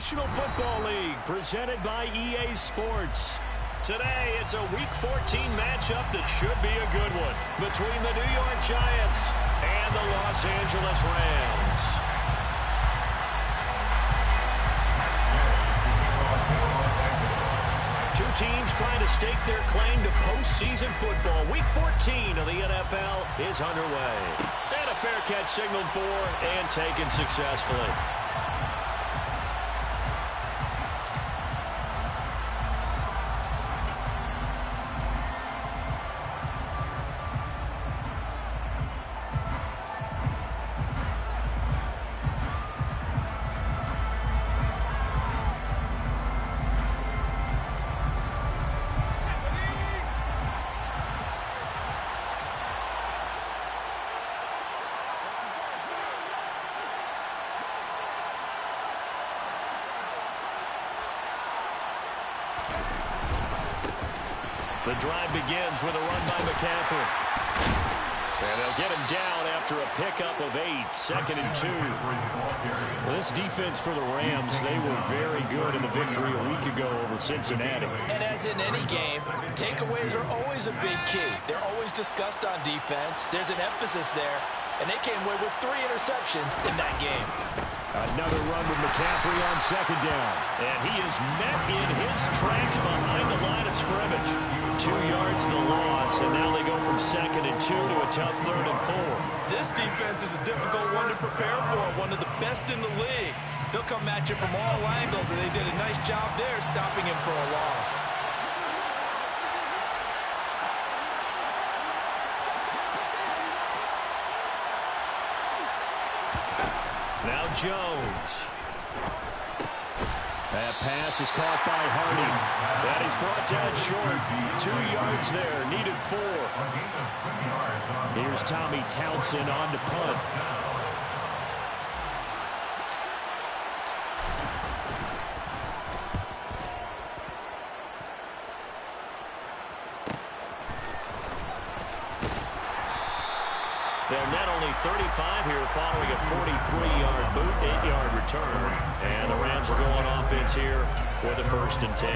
National Football League, presented by EA Sports. Today, it's a Week 14 matchup that should be a good one between the New York Giants and the Los Angeles Rams. Two teams trying to stake their claim to postseason football. Week 14 of the NFL is underway. And a fair catch signaled for and taken successfully. The drive begins with a run by McCaffrey. And they'll get him down after a pickup of 8, 2nd and 2. This defense for the Rams, they were very good in the victory a week ago over Cincinnati. And as in any game, takeaways are always a big key. They're always discussed on defense. There's an emphasis there. And they came away with 3 interceptions in that game. Another run with McCaffrey on 2nd down. And he is met in his tracks behind the line of scrimmage. 2 yards the loss, and now they go from 2nd and 2 to a tough 3rd and 4. This defense is a difficult one to prepare for, one of the best in the league. They'll come at you from all angles, and they did a nice job there stopping him for a loss. Now Jones. That pass is caught by Harding. That is brought down short. 2 yards there, needed 4. Here's Tommy Townsend on to punt. They'll net only 35 here following a 43-yard boot, 8-yard return. And the Rams are going offense here for the 1st and 10.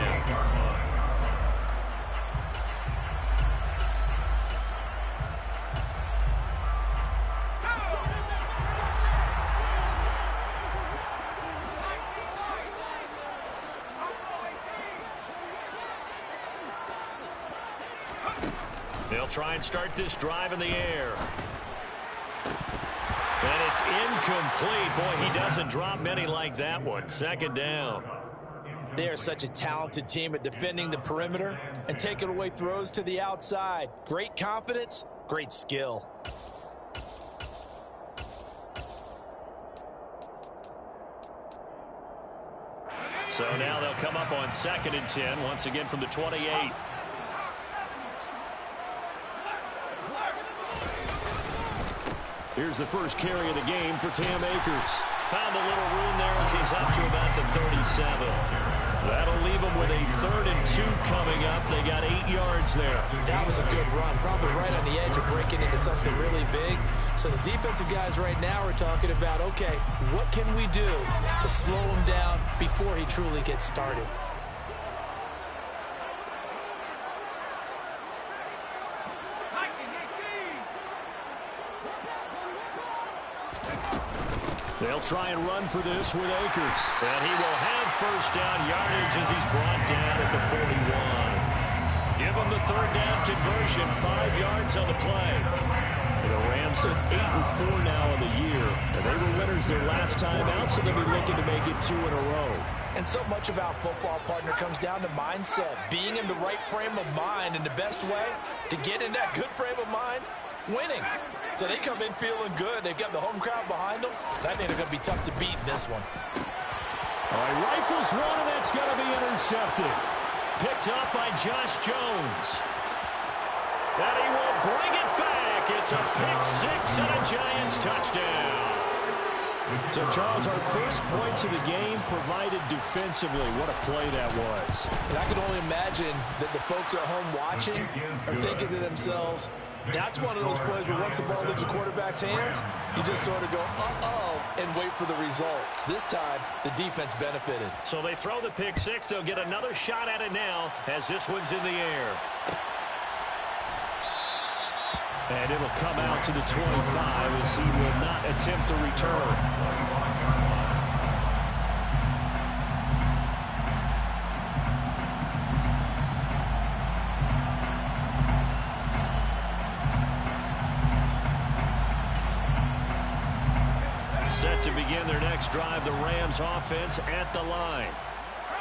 They'll try and start this drive in the air. And it's incomplete. Boy, he doesn't drop many like that one. 2nd down. They are such a talented team at defending the perimeter and taking away throws to the outside. Great confidence, great skill. So now they'll come up on 2nd and 10, once again from the 28. Here's the first carry of the game for Cam Akers. Found a little room there as he's up to about the 37. That'll leave him with a 3rd and 2 coming up. They got 8 yards there. That was a good run, probably right on the edge of breaking into something really big. So the defensive guys right now are talking about, okay, what can we do to slow him down before he truly gets started? They'll try and run for this with Akers. And he will have 1st down yardage as he's brought down at the 41. Give him the 3rd down conversion, 5 yards on the play. The Rams are 8-4 now in the year. And they were winners their last time out, so they'll be looking to make it 2 in a row. And so much about football, partner, comes down to mindset. Being in the right frame of mind, and the best way to get in that good frame of mind, winning. So they come in feeling good. They've got the home crowd behind them. I think they're going to be tough to beat in this one. All right, rifles one, and that's going to be intercepted. Picked up by Josh Jones. And he will bring it back. It's a pick-6 and a Giants touchdown. So, Charles, our first points of the game provided defensively. What a play that was. And I can only imagine that the folks at home watching are thinking to themselves, that's one of those plays where once the ball leaves the quarterback's hands, you just sort of go, uh-oh, and wait for the result. This time, the defense benefited. So they throw the pick six. They'll get another shot at it now as this one's in the air. And it'll come out to the 25 as he will not attempt to return. Set to begin their next drive, the Rams offense at the line.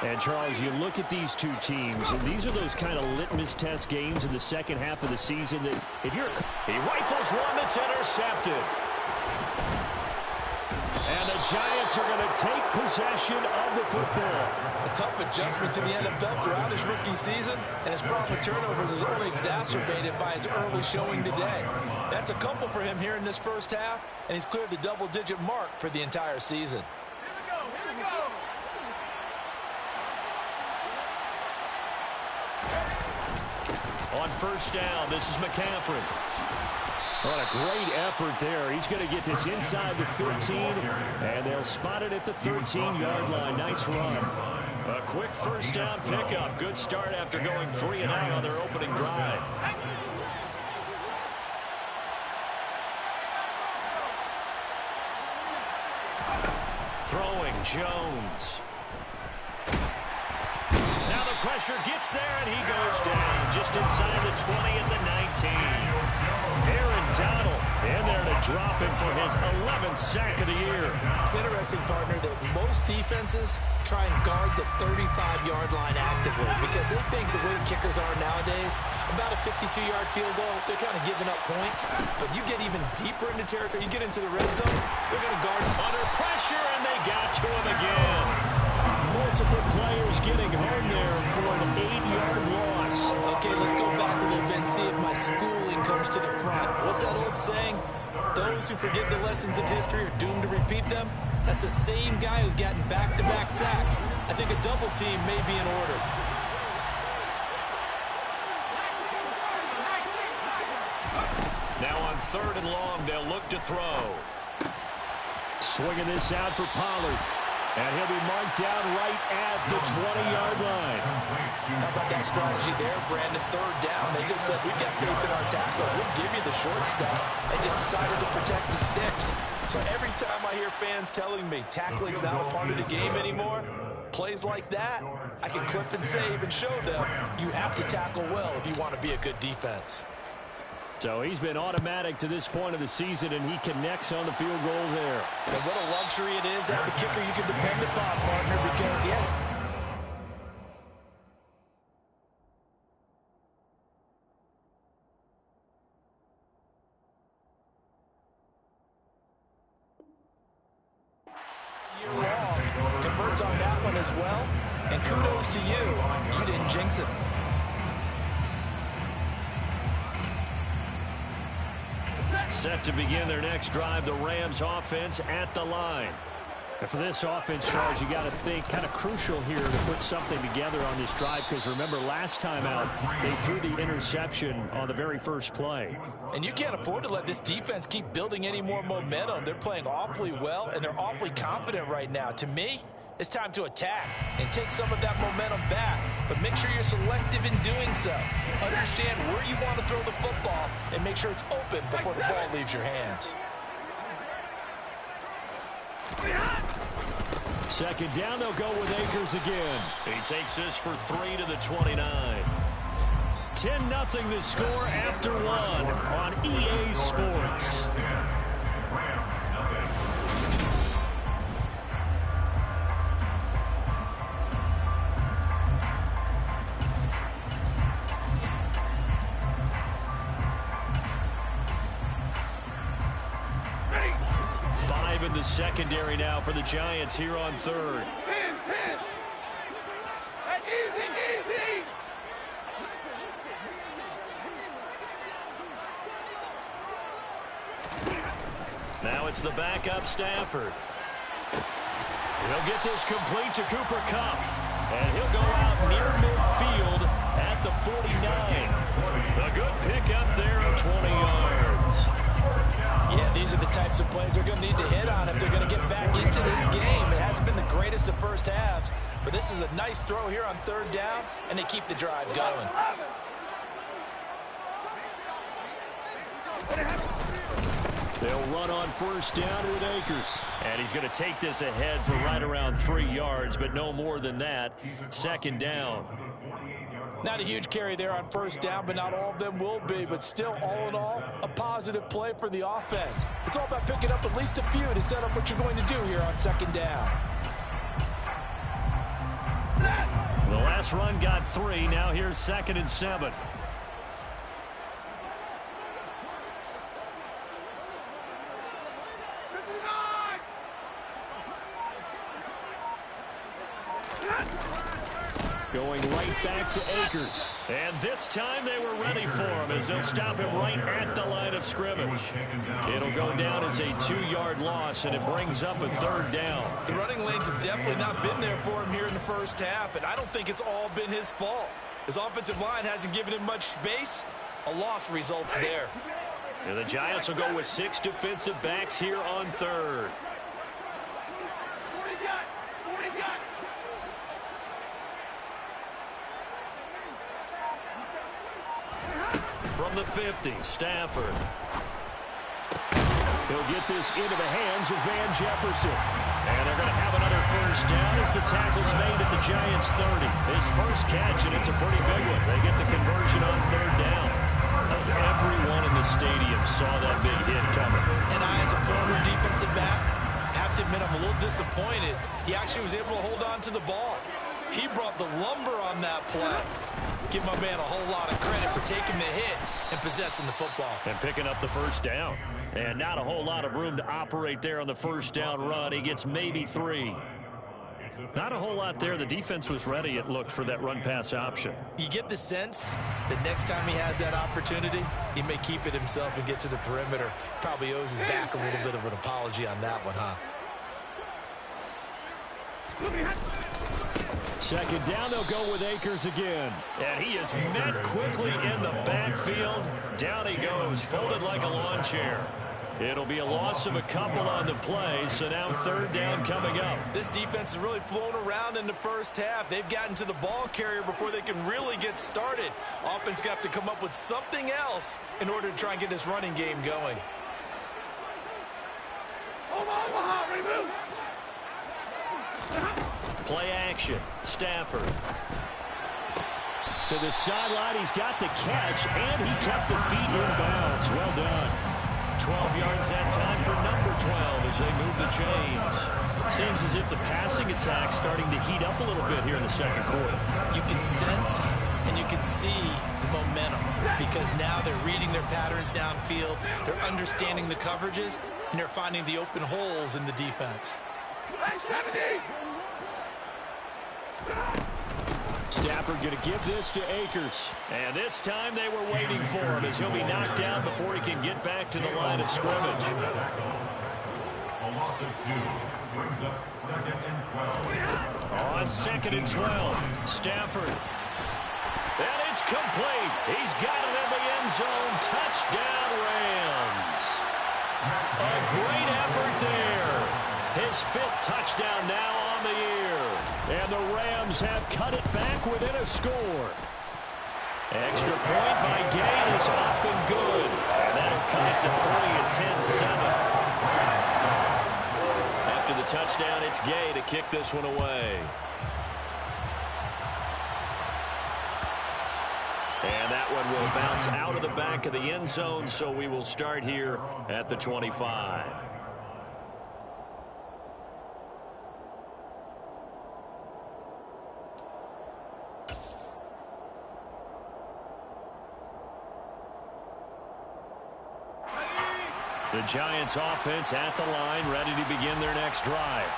And, Charles, you look at these two teams, and these are those kind of litmus test games in the second half of the season that if you're he rifles one that's intercepted. And the Giants are going to take possession of the football. A tough adjustment to the NFL throughout his rookie season, and his problem with turnovers is only exacerbated by his early showing today. That's a couple for him here in this first half, and he's cleared the double-digit mark for the entire season. Here we go. On first down, this is McCaffrey. What a great effort there. He's going to get this inside the 15, and they'll spot it at the 13-yard line. Nice run. A quick first down pickup. Good start after going 3-and-out on their opening drive. Throwing Jones. Now the pressure gets there, and he goes down just inside the 20 at the 19. Aaron Donald in there to drop him for his 11th sack of the year. It's interesting, partner, that most defenses try and guard the 35-yard line actively because they think the way kickers are nowadays, about a 52-yard field goal, they're kind of giving up points. But you get even deeper into territory, you get into the red zone, they're going to guard under pressure, and they got to him again. Multiple players getting home there for an 8-yard loss. Okay, let's go back a little bit and see if my schooling comes to the front. What's that old saying? Those who forget the lessons of history are doomed to repeat them. That's the same guy who's gotten back-to-back sacks. I think a double team may be in order. Now on 3rd and long, they'll look to throw. Swinging this out for Pollard. And he'll be marked down right at the 20-yard line. How about that strategy there, Brandon? 3rd down. They just said, we've got faith in our tackles. We'll give you the short stuff. They just decided to protect the sticks. So every time I hear fans telling me tackling's not a part of the game anymore, plays like that, I can clip and save and show them you have to tackle well if you want to be a good defense. So he's been automatic to this point of the season, and he connects on the field goal there. And what a luxury it is to have a kicker you can depend upon, partner, because he has... year-long. Converts on that one as well. And kudos to you. You didn't jinx it. Set to begin their next drive, the Rams offense at the line. And for this offense, Charles, you got to think kind of crucial here to put something together on this drive because remember last time out they threw the interception on the very first play. And you can't afford to let this defense keep building any more momentum. They're playing awfully well and they're awfully confident right now. To me, it's time to attack and take some of that momentum back. But make sure you're selective in doing so. Understand where you want to throw the football and make sure it's open before the ball leaves your hands. Second down, they'll go with Akers again. He takes this for 3 to the 29. 10-0 the score after 1 on EA Sports. 5 in the secondary now for the Giants here on 3rd. 10. Easy. Now it's the backup Stafford. He'll get this complete to Cooper Kupp. And he'll go out near midfield at the 49. A good pickup there of 20 yards. Yeah, these are the types of plays they're going to need to hit on if they're going to get back into this game. It hasn't been the greatest of first halves, but this is a nice throw here on third down, and they keep the drive going. They'll run on first down with Akers. And he's going to take this ahead for right around 3 yards, but no more than that. Second down. Not a huge carry there on first down, but not all of them will be. But still, all in all, a positive play for the offense. It's all about picking up at least a few to set up what you're going to do here on second down. The last run got 3. Now here's 2nd and 7. Going right back to Akers. And this time they were ready for him as they'll stop him right at the line of scrimmage. It'll go down as a 2-yard loss, and it brings up a third down. The running lanes have definitely not been there for him here in the first half, and I don't think it's all been his fault. His offensive line hasn't given him much space. A loss results there. And the Giants will go with 6 defensive backs here on third. From the 50, Stafford. He'll get this into the hands of Van Jefferson. And they're going to have another first down as the tackle's made at the Giants' 30. His first catch, and it's a pretty big one. They get the conversion on third down. Everyone in the stadium saw that big hit coming. And I, as a former defensive back, have to admit I'm a little disappointed. He actually was able to hold on to the ball. He brought the lumber on that play. Give my man a whole lot of credit for taking the hit and possessing the football. And picking up the first down. And not a whole lot of room to operate there on the first down run. He gets maybe 3. Not a whole lot there. The defense was ready, it looked, for that run-pass option. You get the sense that next time he has that opportunity, he may keep it himself and get to the perimeter. Probably owes his back a little bit of an apology on that one, huh? Second down, they'll go with Akers again. And he is met quickly in the backfield. Down he goes, folded like a lawn chair. It'll be a loss of a couple on the play, so now third down coming up. This defense has really flown around in the first half. They've gotten to the ball carrier before they can really get started. Offense got to come up with something else in order to try and get this running game going. Play action. Stafford. To the sideline, he's got the catch, and he kept the feet in bounds. Well done. 12 yards that time for number 12 as they move the chains. Seems as if the passing attack's starting to heat up a little bit here in the second quarter. You can sense and you can see the momentum because now they're reading their patterns downfield, they're understanding the coverages, and they're finding the open holes in the defense. Stafford going to give this to Akers. And this time they were waiting for him as he'll be knocked down before he can get back to the line of scrimmage. A loss of 2 brings up 2nd and 12. On 2nd and 12, Stafford. And it's complete. He's got it in the end zone. Touchdown, Rams. A great effort there. His 5th touchdown now on the year. And the Rams have cut it back within a score. Extra point by Gay is up and good. And that'll cut it to 3 and 10-7. After the touchdown, it's Gay to kick this one away. And that one will bounce out of the back of the end zone, so we will start here at the 25. The Giants offense at the line, ready to begin their next drive.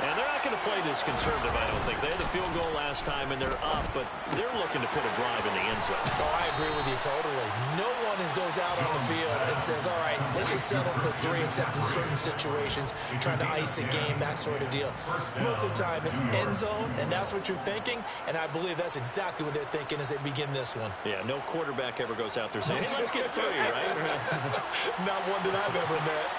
And they're not going to play this conservative, I don't think. They had the field goal last time, and they're up, but they're looking to put a drive in the end zone. Oh, I agree with you totally. No one goes out on the field and says, all right, let's just settle for 3, except in certain situations, trying to ice a game, that sort of deal. Most of the time, it's end zone, and that's what you're thinking, and I believe that's exactly what they're thinking as they begin this one. Yeah, no quarterback ever goes out there saying, hey, let's get 3, right? Not one that I've ever met.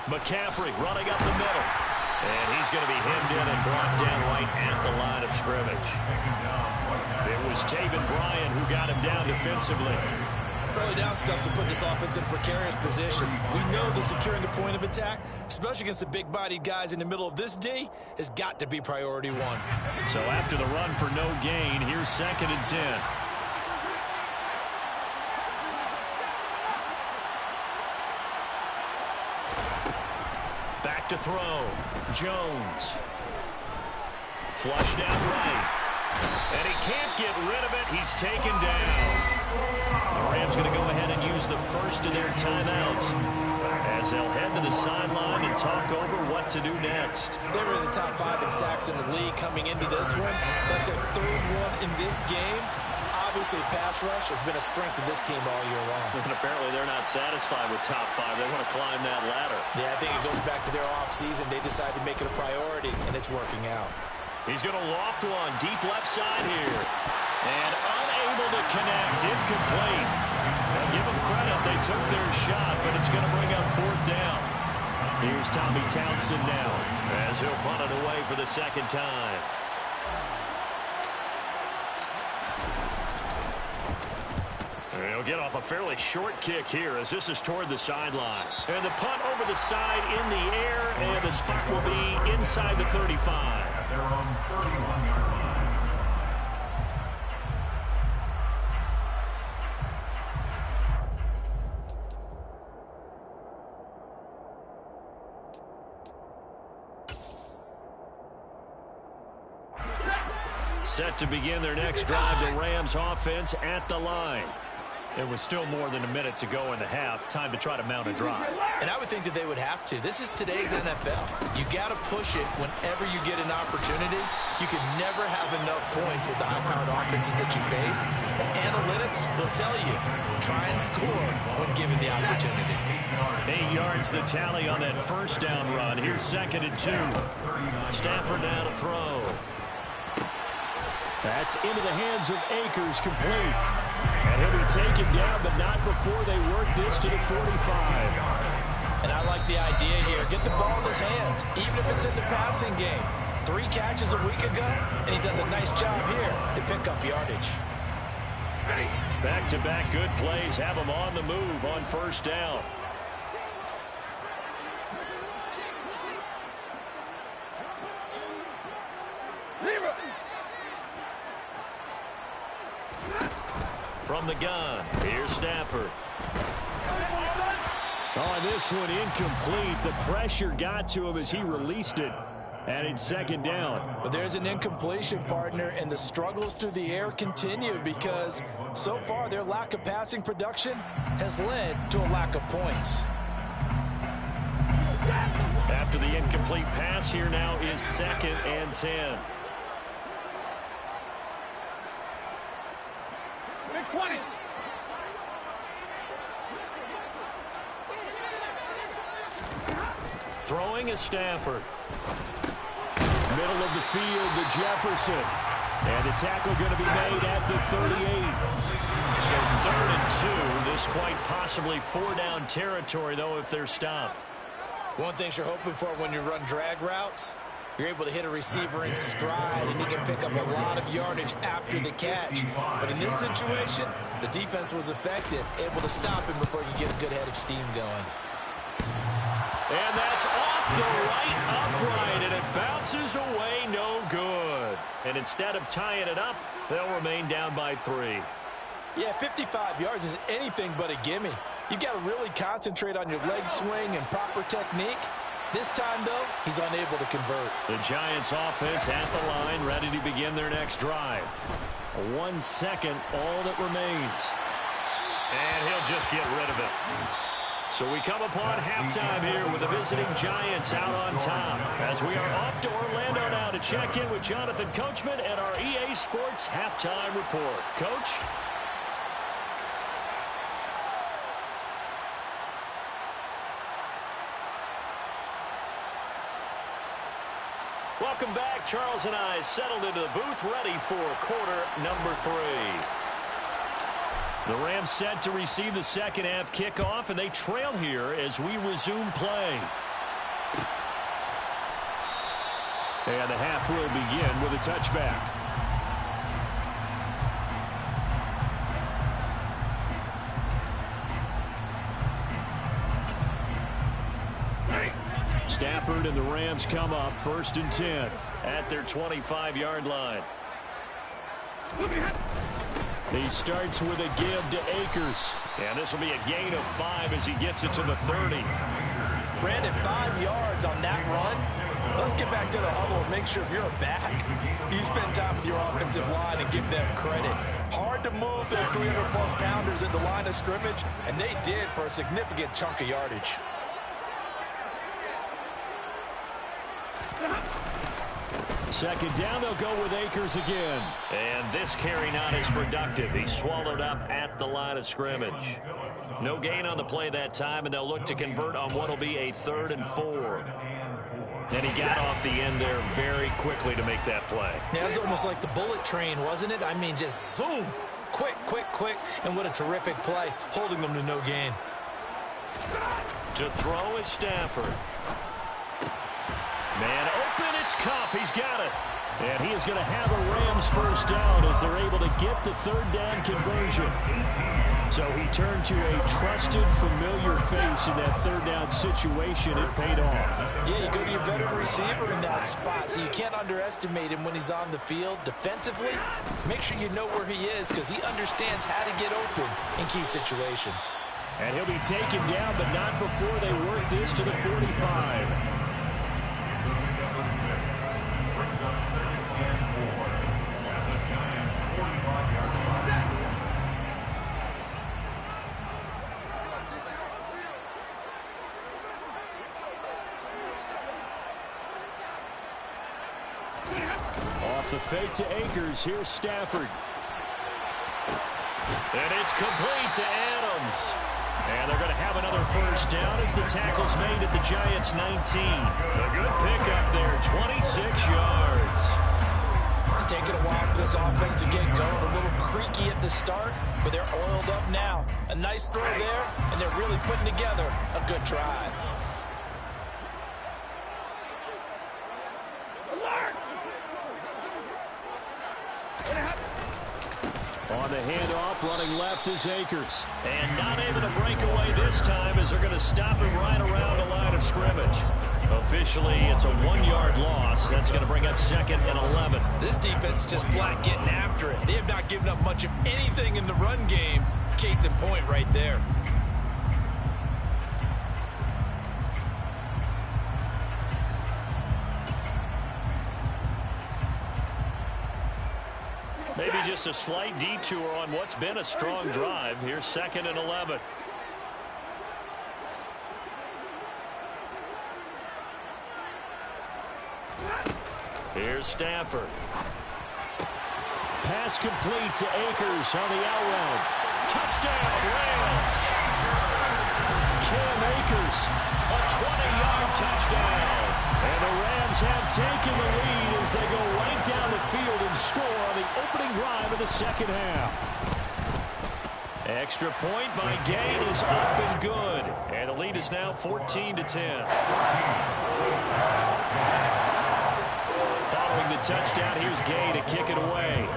McCaffrey running up the middle. And he's going to be hemmed in and brought down right at the line of scrimmage. It was Taven Bryan who got him down defensively. Early down stuff to put this offense in a precarious position. We know that securing the point of attack, especially against the big-bodied guys in the middle of this D, has got to be priority 1. So after the run for no gain, here's 2nd and 10. Back to throw. Jones. Flush down right. And he can't get rid of it. He's taken down. The Rams going to go ahead and use the first of their timeouts as they'll head to the sideline and talk over what to do next. They were in the top 5 in sacks in the league coming into this one. That's their 3rd one in this game. Obviously, pass rush has been a strength of this team all year long. And apparently they're not satisfied with top 5. They want to climb that ladder. Yeah, I think it goes back to their offseason. They decided to make it a priority, and it's working out. He's going to loft one deep left side here. And unable to connect. Incomplete. Now give them credit. They took their shot, but it's going to bring up 4th down. Here's Tommy Townsend now as he'll punt it away for the 2nd time. He'll get off a fairly short kick here as this is toward the sideline. And the punt over the side in the air, and the spot will be inside the 35. At their own 31-yard line. Set to begin their next drive, the Rams offense at the line. There was still more than a minute to go in the half. Time to try to mount a drive. And I would think that they would have to. This is today's NFL. You got to push it whenever you get an opportunity. You can never have enough points with the high-powered offenses that you face. And analytics will tell you, try and score when given the opportunity. 8 yards the tally on that first down run. Here's 2nd and 2. Stafford now to throw. That's into the hands of Akers, complete. And he'll be taken down, but not before they work this to the 45. And I like the idea here. Get the ball in his hands, even if it's in the passing game. 3 catches a week ago, and he does a nice job here to pick up yardage. Back-to-back good plays have him on the move on first down. From the gun, here's Stafford. On this one, incomplete. The pressure got to him as he released it. And it's 2nd down. But there's an incompletion, partner, and the struggles through the air continue because so far their lack of passing production has led to a lack of points. After the incomplete pass, here now is 2nd and 10. 20. Throwing is Stafford. Middle of the field to Jefferson. And the tackle going to be made at the 38. So 3rd and 2. This quite possibly 4-down territory, though, if they're stopped. One thing you're hoping for when you run drag routes, you're able to hit a receiver in stride, and he can pick up a lot of yardage after the catch. But in this situation, the defense was effective, able to stop him before you get a good head of steam going. And that's off the right upright, and it bounces away no good. And instead of tying it up, they'll remain down by 3. Yeah, 55 yards is anything but a gimme. You got to really concentrate on your leg swing and proper technique. This time, though, he's unable to convert. The Giants offense at the line, ready to begin their next drive. 1 second, all that remains. And he'll just get rid of it. So we come upon halftime here with the visiting Giants out on top. As we are off to Orlando now to check in with Jonathan Coachman and our EA Sports Halftime Report. Coach? Welcome back. Charles and I settled into the booth ready for quarter number 3. The Rams set to receive the second half kickoff, and they trail here as we resume play. And the half will begin with a touchback. Stafford and the Rams come up 1st and 10 at their 25-yard line. He starts with a give to Akers. And this will be a gain of 5 as he gets it to the 30. Brandon, 5 yards on that run. Let's get back to the huddle and make sure if you're a back, you spend time with your offensive line and give them credit. Hard to move those 300-plus pounders at the line of scrimmage, and they did for a significant chunk of yardage. Second down, they'll go with Akers again. And this carry not as productive. He's swallowed up at the line of scrimmage. No gain on the play that time, and they'll look to convert on what will be a 3rd and 4. And he got off the end there very quickly to make that play. Yeah, it was almost like the bullet train, wasn't it? I mean, just zoom. Quick, quick, quick. And what a terrific play, holding them to no gain. To throw is Stafford. Man open, it's Kupp. He's got it. And he is going to have a Rams first down as they're able to get the 3rd down conversion. So he turned to a trusted, familiar face in that 3rd down situation. It paid off. Yeah, you go to your veteran receiver in that spot, so you can't underestimate him when he's on the field. Defensively, make sure you know where he is because he understands how to get open in key situations. And he'll be taken down, but not before they work this to the 45. Off the fake to Akers. Here's Stafford. And it's complete to Adams. And they're going to have another first down as the tackle's made at the Giants' 19. A good pickup there, 26 yards. It's taken a while for this offense to get going. A little creaky at the start, but they're oiled up now. A nice throw there, and they're really putting together a good drive. On the handoff, running left is Akers. And not able to break away this time as they're going to stop him right around the line of scrimmage. Officially, it's a 1-yard loss. That's going to bring up 2nd and 11. This defense is just flat getting after it. They have not given up much of anything in the run game. Case in point right there. Maybe just a slight detour on what's been a strong drive. Here's 2nd and 11. Here's Stafford. Pass complete to Akers on the out route. Touchdown, Rams. Cam Akers, a 20-yard touchdown. And the Rams have taken the lead as they go right down the field and score on the opening drive of the second half. Extra point by Gay is up and good. And the lead is now 14-10. Following the touchdown, here's Gay to kick it away.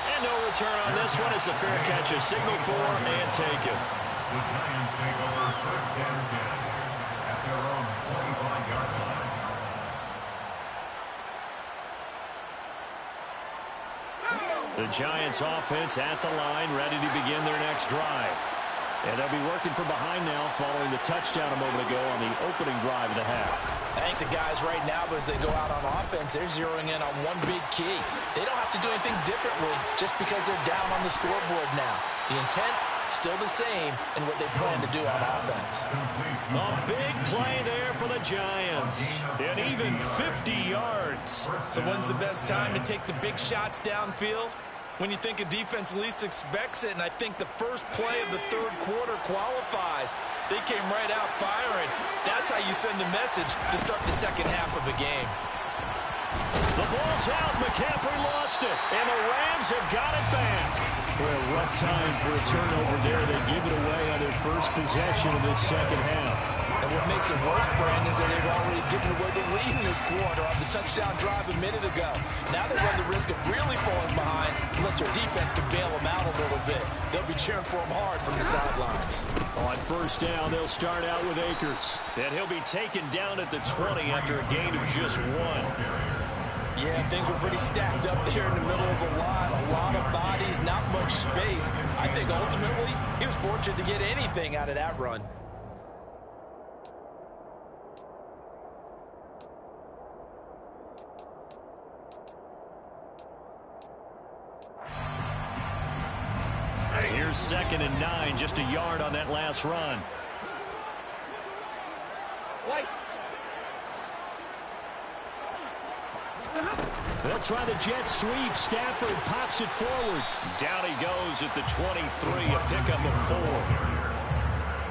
And no return on this one as the fair catch is signaled for and taken. The Giants take over 1st and 10 at their own 25-yard line. The Giants offense at the line, ready to begin their next drive. And they'll be working from behind now following the touchdown a moment ago on the opening drive of the half. I think the guys right now, as they go out on offense, they're zeroing in on one big key. They don't have to do anything differently just because they're down on the scoreboard now. The intent, still the same in what they plan to do on offense. A big play there for the Giants. And even 50 yards. So when's the best time to take the big shots downfield? When you think a defense least expects it, and I think the first play of the third quarter qualifies. They came right out firing. That's how you send a message to start the second half of a game. The ball's out. McCaffrey lost it. And the Rams have got it back. Well, rough time for a turnover there. They give it away on their first possession of this second half. And what makes it worse, Brandon, is that they've already given away the lead in this quarter on the touchdown drive a minute ago. Now they run the risk of really falling behind unless their defense can bail them out a little bit. They'll be cheering for them hard from the sidelines. On first down, they'll start out with Akers. And he'll be taken down at the 20 after a gain of just 1. Yeah, things were pretty stacked up there in the middle of the line. A lot of bodies, not much space. I think ultimately he was fortunate to get anything out of that run. Here's 2nd and 9, just a yard on that last run. They'll try the jet sweep. Stafford pops it forward. Down he goes at the 23, a pickup of 4.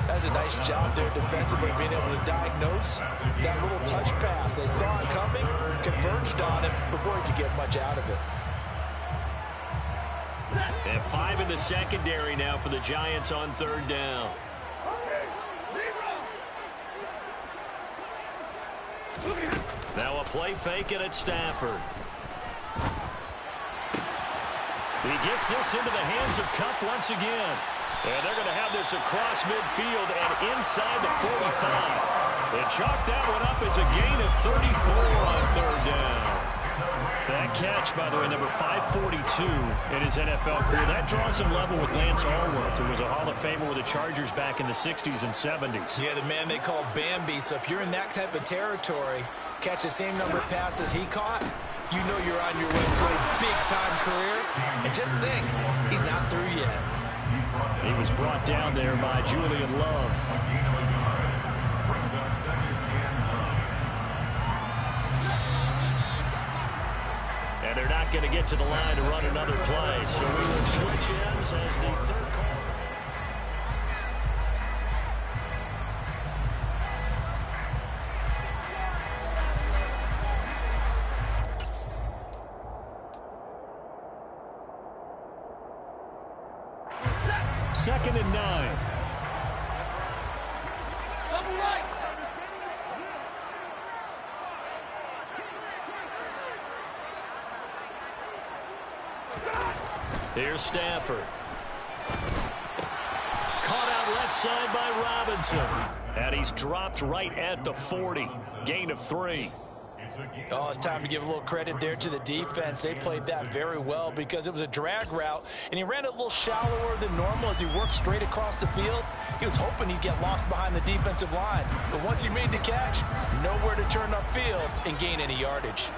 That's a nice job there defensively, being able to diagnose that little touch pass. They saw it coming, converged on it before he could get much out of it. And 5 in the secondary now for the Giants on third down. Now a play fake and it's Stafford. He gets this into the hands of Kupp once again. And they're going to have this across midfield and inside the 45. They chalk that one up as a gain of 34 on third down. That catch, by the way, number 542 in his NFL career. That draws him level with Lance Allworth, who was a Hall of Famer with the Chargers back in the 60s and 70s. Yeah, the man they call Bambi. So if you're in that type of territory, catch the same number of passes he caught, you know you're on your way to a big-time career. And just think, he's not through yet. He was brought down there by Julian Love. And they're not going to get to the line to run another play. So we will switch ends as the third call. Second and 9. Here's Stafford. Caught out left side by Robinson. And he's dropped right at the 40. Gain of 3. Oh, it's time to give a little credit there to the defense. They played that very well because it was a drag route, and he ran it a little shallower than normal as he worked straight across the field. He was hoping he'd get lost behind the defensive line, but once he made the catch, nowhere to turn upfield and gain any yardage.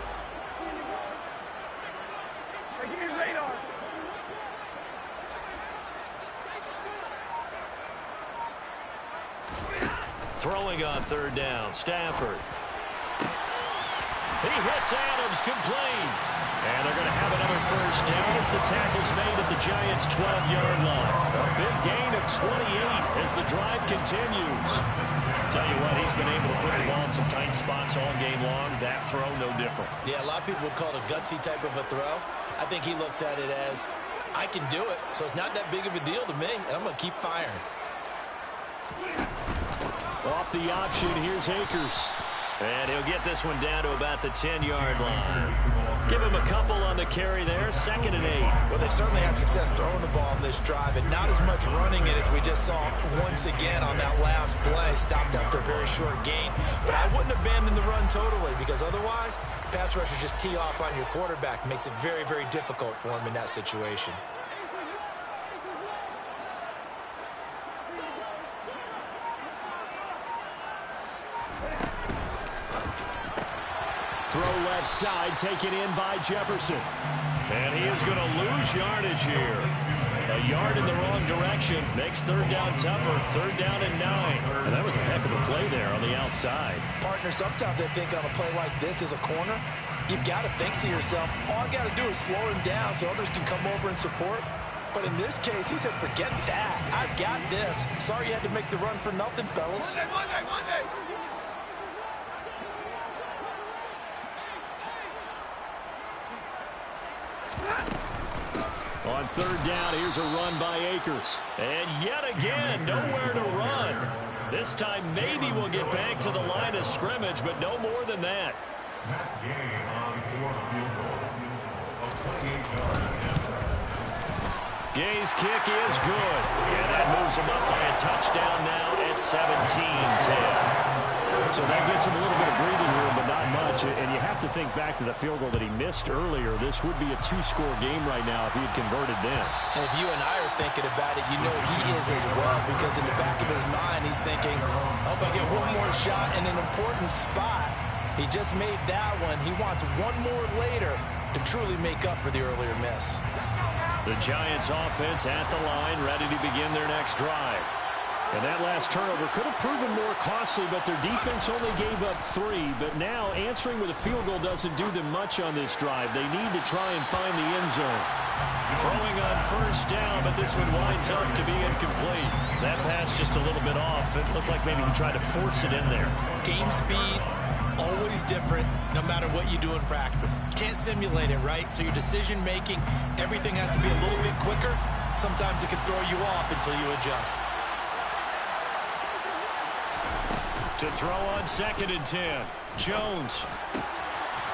Throwing on third down, Stafford. He hits Adams, complete. And they're going to have another first down as the tackle's made at the Giants' 12-yard line. A big gain of 28 as the drive continues. Tell you what, he's been able to put the ball in some tight spots all game long. That throw, no different. Yeah, a lot of people would call it a gutsy type of a throw. I think he looks at it as, I can do it, so it's not that big of a deal to me, and I'm going to keep firing. Off the option, here's Akers. And he'll get this one down to about the 10-yard line. Give him a couple on the carry there, 2nd and 8. Well, they certainly had success throwing the ball in this drive, and not as much running it as we just saw once again on that last play. Stopped after a very short gain. But I wouldn't abandon the run totally, because otherwise, pass rushers just tee off on your quarterback. Makes it very, very difficult for him in that situation. Throw left side, taken in by Jefferson. And he is going to lose yardage here. A yard in the wrong direction makes third down tougher. Third down and 9. And that was a heck of a play there on the outside. Partner, sometimes they think on a play like this as a corner, you've got to think to yourself, all I got to do is slow him down so others can come over and support. But in this case, he said, forget that. I've got this. Sorry you had to make the run for nothing, fellas. Monday. On third down, here's a run by Akers. And yet again, nowhere to run. This time, maybe we'll get back to the line of scrimmage, but no more than that. That game on for a field goal of 28 yards. Gay's kick is good. And that moves him up by a touchdown now at 17-10. So that gets him a little bit of breathing room, but not much. And you have to think back to the field goal that he missed earlier. This would be a 2-score game right now if he had converted then. And if you and I are thinking about it, you know he is as well, because in the back of his mind, he's thinking, hope I get one more shot in an important spot. He just made that one. He wants one more later to truly make up for the earlier miss. The Giants offense at the line, ready to begin their next drive. And that last turnover could have proven more costly, but their defense only gave up 3. But now answering with a field goal doesn't do them much on this drive. They need to try and find the end zone. Throwing on first down, but this one winds up to be incomplete. That pass just a little bit off. It looked like maybe he tried to force it in there. Game speed, always different, no matter what you do in practice. Can't simulate it, right? So your decision-making, everything has to be a little bit quicker. Sometimes it can throw you off until you adjust. To throw on 2nd and 10. Jones.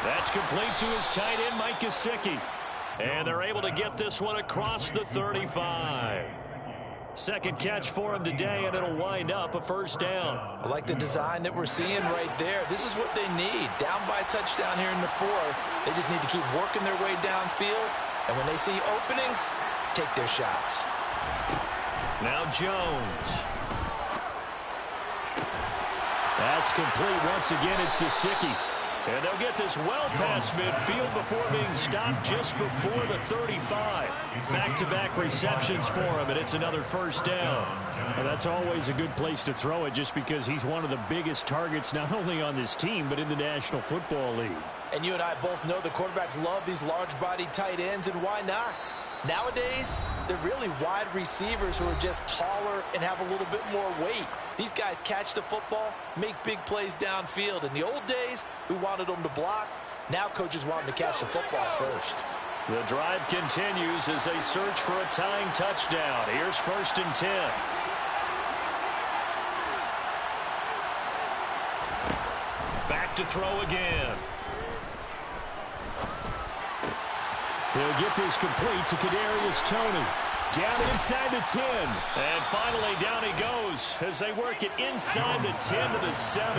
That's complete to his tight end, Mike Gesicki. And they're able to get this one across the 35. Second catch for him today, and it'll wind up a first down. I like the design that we're seeing right there. This is what they need. Down by a touchdown here in the 4th. They just need to keep working their way downfield. And when they see openings, take their shots. Now Jones. That's complete. Once again, it's Gesicki. And they'll get this well past midfield before being stopped just before the 35. Back-to-back receptions for him, and it's another first down. And that's always a good place to throw it, just because he's one of the biggest targets not only on this team, but in the National Football League. And you and I both know the quarterbacks love these large-bodied tight ends, and why not? Nowadays, they're really wide receivers who are just taller and have a little bit more weight. These guys catch the football, make big plays downfield. In the old days, we wanted them to block. Now coaches want them to catch the football first. The drive continues as they search for a tying touchdown. Here's 1st and 10. Back to throw again. He'll get this complete to Kadarius Toney. Down inside the 10. And finally down he goes as they work it inside the 10 to the 7.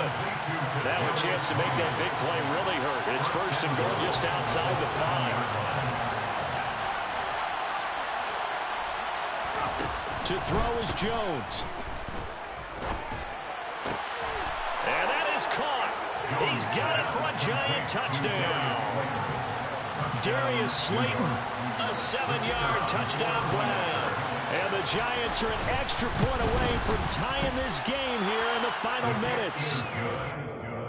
Now a chance to make that big play really hurt. It's 1st and goal just outside the 5. To throw is Jones. And that is caught. He's got it for a Giant touchdown. Darius Slayton, a 7-yard touchdown grab. And the Giants are an extra point away from tying this game here in the final minutes.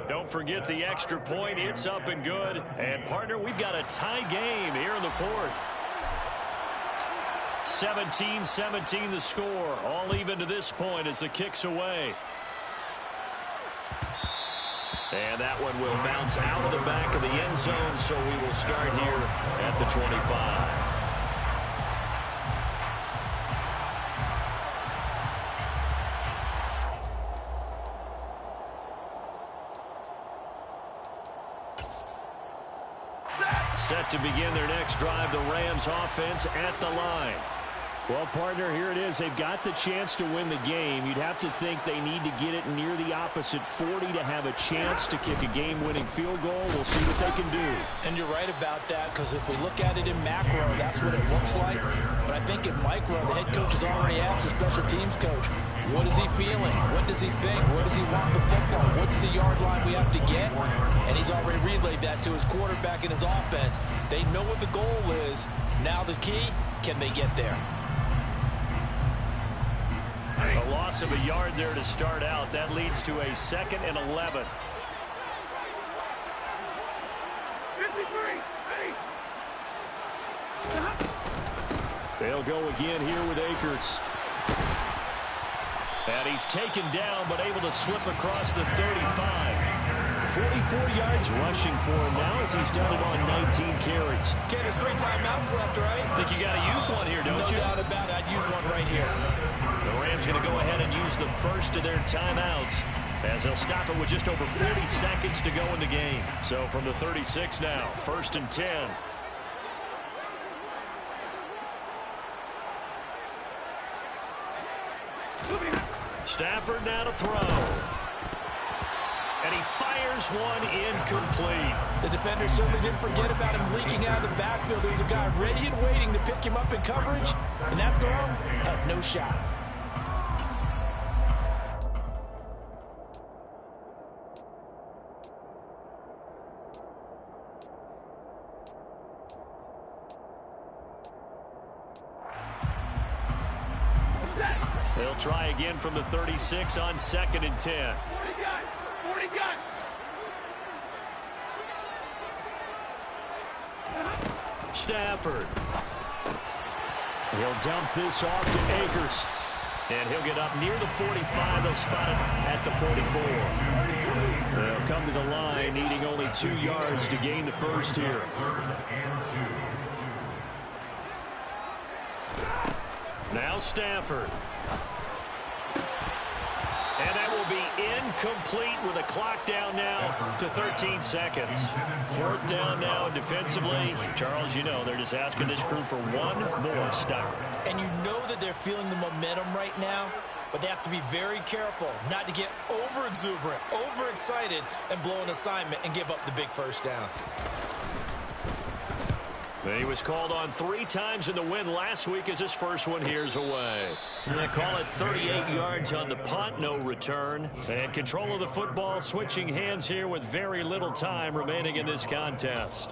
Don't forget the extra point. It's up and good. And, partner, we've got a tie game here in the 4th. 17-17 the score. All even to this point as the kick's away. And that one will bounce out of the back of the end zone, so we will start here at the 25. Set to begin their next drive, the Rams offense at the line. Well, partner, here it is. They've got the chance to win the game. You'd have to think they need to get it near the opposite 40 to have a chance to kick a game-winning field goal. We'll see what they can do. And you're right about that, because if we look at it in macro, that's what it looks like. But I think in micro, the head coach has already asked the special teams coach, What is he feeling? What does he think? Where does he want the football? What's the yard line we have to get? And he's already relayed that to his quarterback and his offense. They know what the goal is. Now the key, can they get there? A loss of a yard there to start out. That leads to a 2nd and 11. 53. Hey. They'll go again here with Akers. And he's taken down, but able to slip across the 35. 44 yards rushing for him now as he's done it on 19 carries. Ken, there's 3 timeouts left, right? Think you got to use one here, don't you? No doubt about it. I'd use one right here. The Rams going to go ahead and use the first of their timeouts as they'll stop it with just over 40 seconds to go in the game. So from the 36 now, 1st and 10. Stafford now to throw. And he fires one incomplete. The defender certainly didn't forget about him leaking out of the backfield. There was a guy ready and waiting to pick him up in coverage, and that throw had no shot. They'll try again from the 36 on 2nd and 10. 40 gun. Stafford. He'll dump this off to Akers. And he'll get up near the 45. They'll spot it at the 44. They'll come to the line, needing only 2 yards to gain the first here. Now Stafford. And that will be incomplete with a clock down now to 13 seconds. 4th down now defensively. Charles, you know, they're just asking this crew for one more stop. And you know that they're feeling the momentum right now, but they have to be very careful not to get over-exuberant, overexcited, and blow an assignment and give up the big first down. He was called on 3 times in the win last week as his first one here's away. They call it 38 yards on the punt, no return. And control of the football switching hands here with very little time remaining in this contest.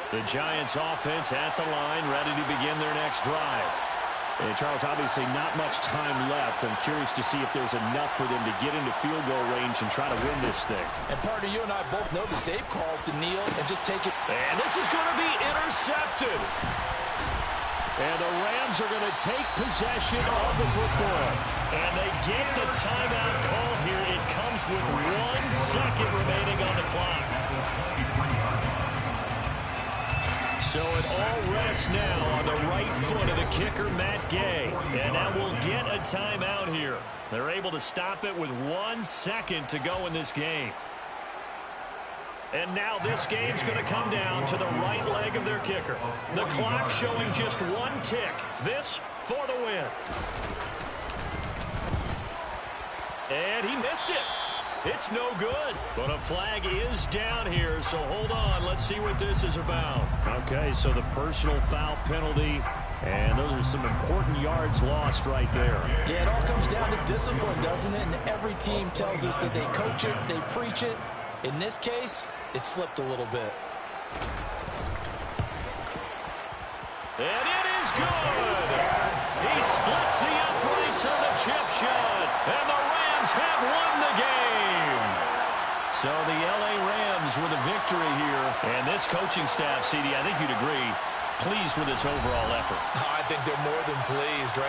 The Giants offense at the line, ready to begin their next drive. And Charles, obviously not much time left. I'm curious to see if there's enough for them to get into field goal range and try to win this thing. And partner, you and I both know the safe calls to kneel and just take it. And this is going to be intercepted. And the Rams are going to take possession of the football. And they get the timeout call here. It comes with 1 second remaining on the clock. So it all rests now on the right foot of the kicker, Matt Gay. And now we'll get a timeout here. They're able to stop it with 1 second to go in this game. And now this game's going to come down to the right leg of their kicker. The clock showing just 1 tick. This for the win. And he missed it. It's no good. But a flag is down here, so hold on. Let's see what this is about. Okay, so the personal foul penalty, and those are some important yards lost right there. Yeah, it all comes down to discipline, doesn't it? And every team tells us that they coach it, they preach it. In this case, it slipped a little bit. And it is good. He splits the uprights on the chip shot, and the Rams have won the game. So the L.A. Rams with a victory here. And this coaching staff, CD, I think you'd agree, pleased with this overall effort. I think they're more than pleased, right?